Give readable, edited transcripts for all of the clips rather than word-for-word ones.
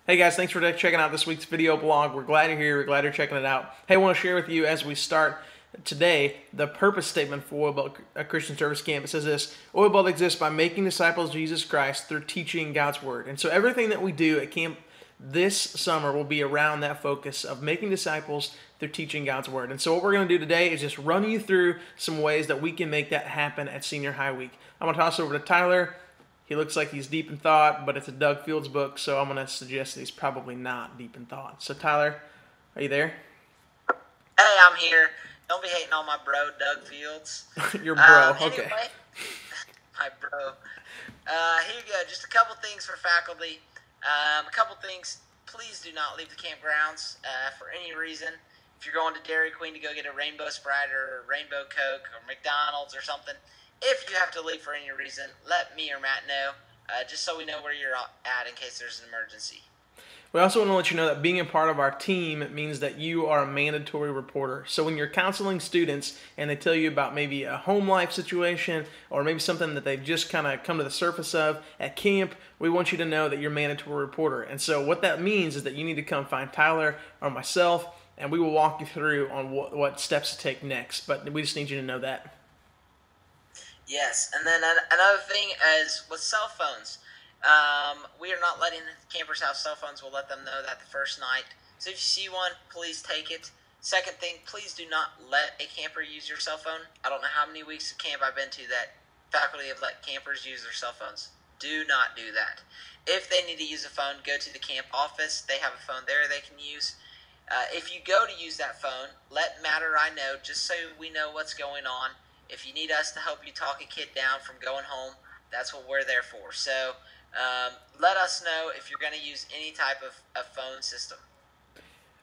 Hey guys, thanks for checking out this week's video blog. We're glad you're here. We're glad you're checking it out. Hey, I want to share with you as we start today the purpose statement for Oil Belt Christian Service Camp. It says this: Oil Belt exists by making disciples of Jesus Christ through teaching God's Word. And so everything that we do at camp this summer will be around that focus of making disciples through teaching God's Word. And so what we're going to do today is just run you through some ways that we can make that happen at Senior High Week. I'm going to toss it over to Tyler. He looks like he's deep in thought, but it's a Doug Fields book, so I'm going to suggest that he's probably not deep in thought. So, Tyler, are you there? Hey, I'm here. Don't be hating on my bro, Doug Fields. Your bro, okay. Anyway, my bro. Here you go. Just a couple things for faculty. A couple things. Please do not leave the campgrounds for any reason. If you're going to Dairy Queen to go get a Rainbow Sprite or a Rainbow Coke or McDonald's or something, if you have to leave for any reason, let me or Matt know, just so we know where you're at in case there's an emergency. We also want to let you know that being a part of our team means that you are a mandatory reporter. So when you're counseling students and they tell you about maybe a home life situation or maybe something that they've just kind of come to the surface of at camp, we want you to know that you're a mandatory reporter. And so what that means is that you need to come find Tyler or myself, and we will walk you through on what steps to take next. But we just need you to know that. Yes, and then another thing is with cell phones. We are not letting campers have cell phones. We'll let them know that the first night. So if you see one, please take it. Second thing, please do not let a camper use your cell phone. I don't know how many weeks of camp I've been to that faculty have let campers use their cell phones. Do not do that. If they need to use a phone, go to the camp office. They have a phone there they can use. If you go to use that phone, let Matt or I know, just so we know what's going on. If you need us to help you talk a kid down from going home, that's what we're there for. So let us know if you're going to use any type of phone system.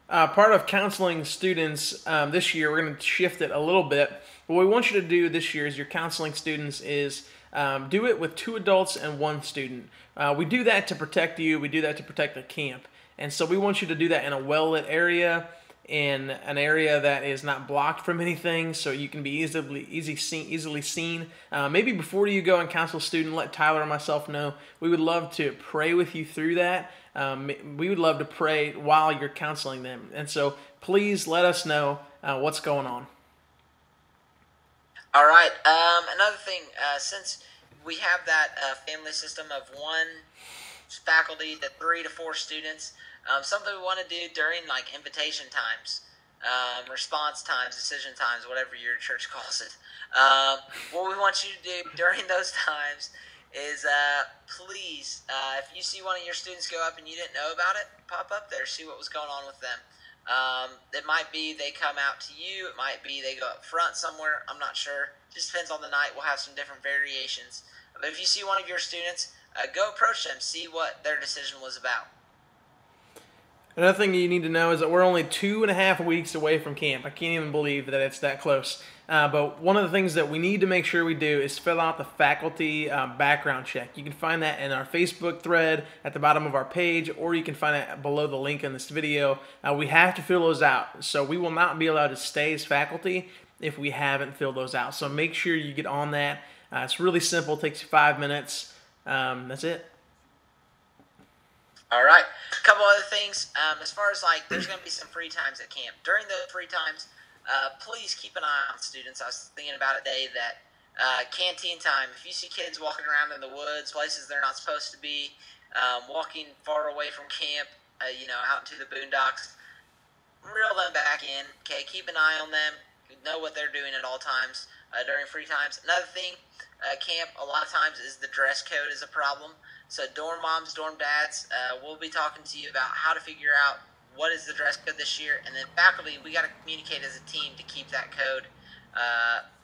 Part of counseling students this year, we're going to shift it a little bit. What we want you to do this year is your counseling students is do it with 2 adults and 1 student. We do that to protect you. We do that to protect the camp. And so we want you to do that in a well-lit area, in an area that is not blocked from anything, so you can be easily seen. Maybe before you go and counsel a student, let Tyler and myself know. We would love to pray with you through that. We would love to pray while you're counseling them. And so please let us know what's going on. All right. Another thing, since we have that family system of 1 faculty to 3 to 4 students, something we want to do during like invitation times, response times, decision times, whatever your church calls it. What we want you to do during those times is please, if you see one of your students go up and you didn't know about it, pop up there, see what was going on with them. It might be they come out to you. It might be they go up front somewhere. I'm not sure. Just depends on the night. We'll have some different variations. But if you see one of your students, go approach them, see what their decision was about. Another thing you need to know is that we're only 2.5 weeks away from camp. I can't even believe that it's that close. But one of the things that we need to make sure we do is fill out the faculty background check. You can find that in our Facebook thread at the bottom of our page, or you can find it below the link in this video. We have to fill those out. So we will not be allowed to stay as faculty if we haven't filled those out. So make sure you get on that. It's really simple. It takes you 5 minutes. That's it. All right. A couple other things. As far as like, there's going to be some free times at camp. During those free times, please keep an eye on students. I was thinking about it today that canteen time. If you see kids walking around in the woods, places they're not supposed to be, walking far away from camp, out into the boondocks, reel them back in. Okay, keep an eye on them. Know what they're doing at all times during free times. Another thing, camp a lot of times is the dress code is a problem. So dorm moms, dorm dads, we'll be talking to you about how to figure out what is the dress code this year. And then faculty, we got to communicate as a team to keep that code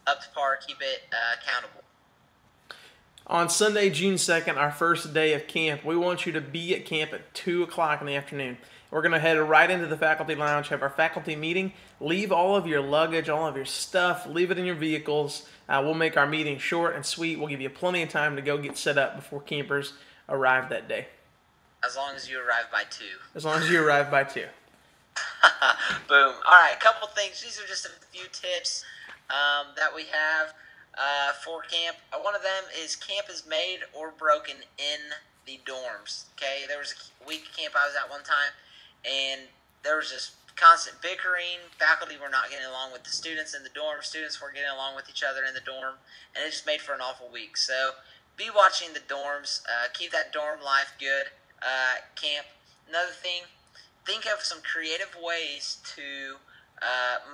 up to par, keep it accountable. On Sunday, June 2nd, our first day of camp, we want you to be at camp at 2 o'clock in the afternoon. We're going to head right into the faculty lounge, have our faculty meeting. Leave all of your luggage, all of your stuff, leave it in your vehicles. We'll make our meeting short and sweet. We'll give you plenty of time to go get set up before campers arrive that day. As long as you arrive by 2. As long as you arrive by 2. Boom. All right, a couple things. These are just a few tips that we have for camp. One of them is camp is made or broken in the dorms. Okay, there was a week camp I was at one time, and there was just constant bickering. Faculty were not getting along with the students in the dorm. Students weren't getting along with each other in the dorm, and it just made for an awful week. So be watching the dorms. Keep that dorm life good. Camp. Another thing, think of some creative ways to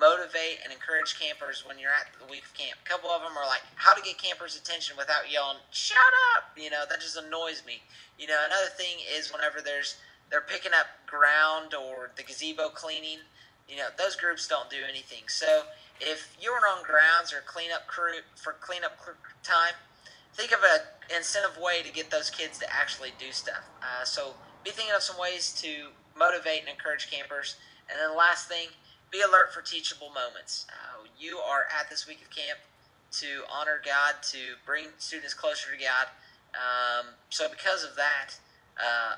motivate and encourage campers when you're at the week of camp. A couple of them are like how to get campers' attention without yelling, "Shut up!" That just annoys me. Another thing is whenever they're picking up ground or the gazebo cleaning, those groups don't do anything. So if you're on grounds or cleanup time, think of an incentive way to get those kids to actually do stuff. So be thinking of some ways to motivate and encourage campers. And then the last thing, be alert for teachable moments. You are at this week of camp to honor God, to bring students closer to God. So because of that,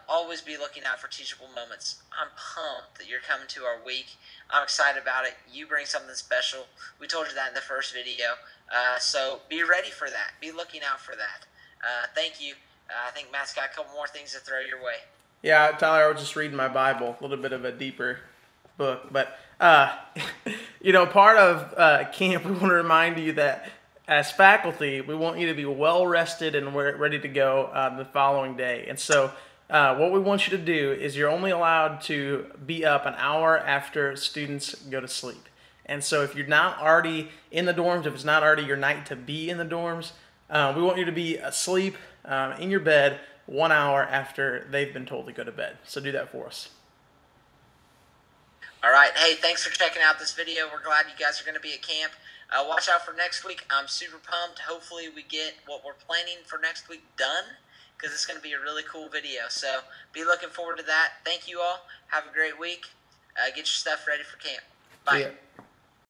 always be looking out for teachable moments. I'm pumped that you're coming to our week. I'm excited about it. You bring something special. We told you that in the first video. So be ready for that. Be looking out for that. Thank you. I think Matt's got a couple more things to throw your way. Yeah, Tyler, I was just reading my Bible, a little bit of a deeper book. But, part of camp, we want to remind you that as faculty, we want you to be well-rested and ready to go the following day. And so what we want you to do is you're only allowed to be up an hour after students go to sleep. And so if you're not already in the dorms, if it's not already your night to be in the dorms, we want you to be asleep in your bed 1 hour after they've been told to go to bed. So do that for us. All right. Hey, thanks for checking out this video. We're glad you guys are going to be at camp. Watch out for next week. I'm super pumped. Hopefully we get what we're planning for next week done, because it's going to be a really cool video. So be looking forward to that. Thank you all. Have a great week. Get your stuff ready for camp. Bye.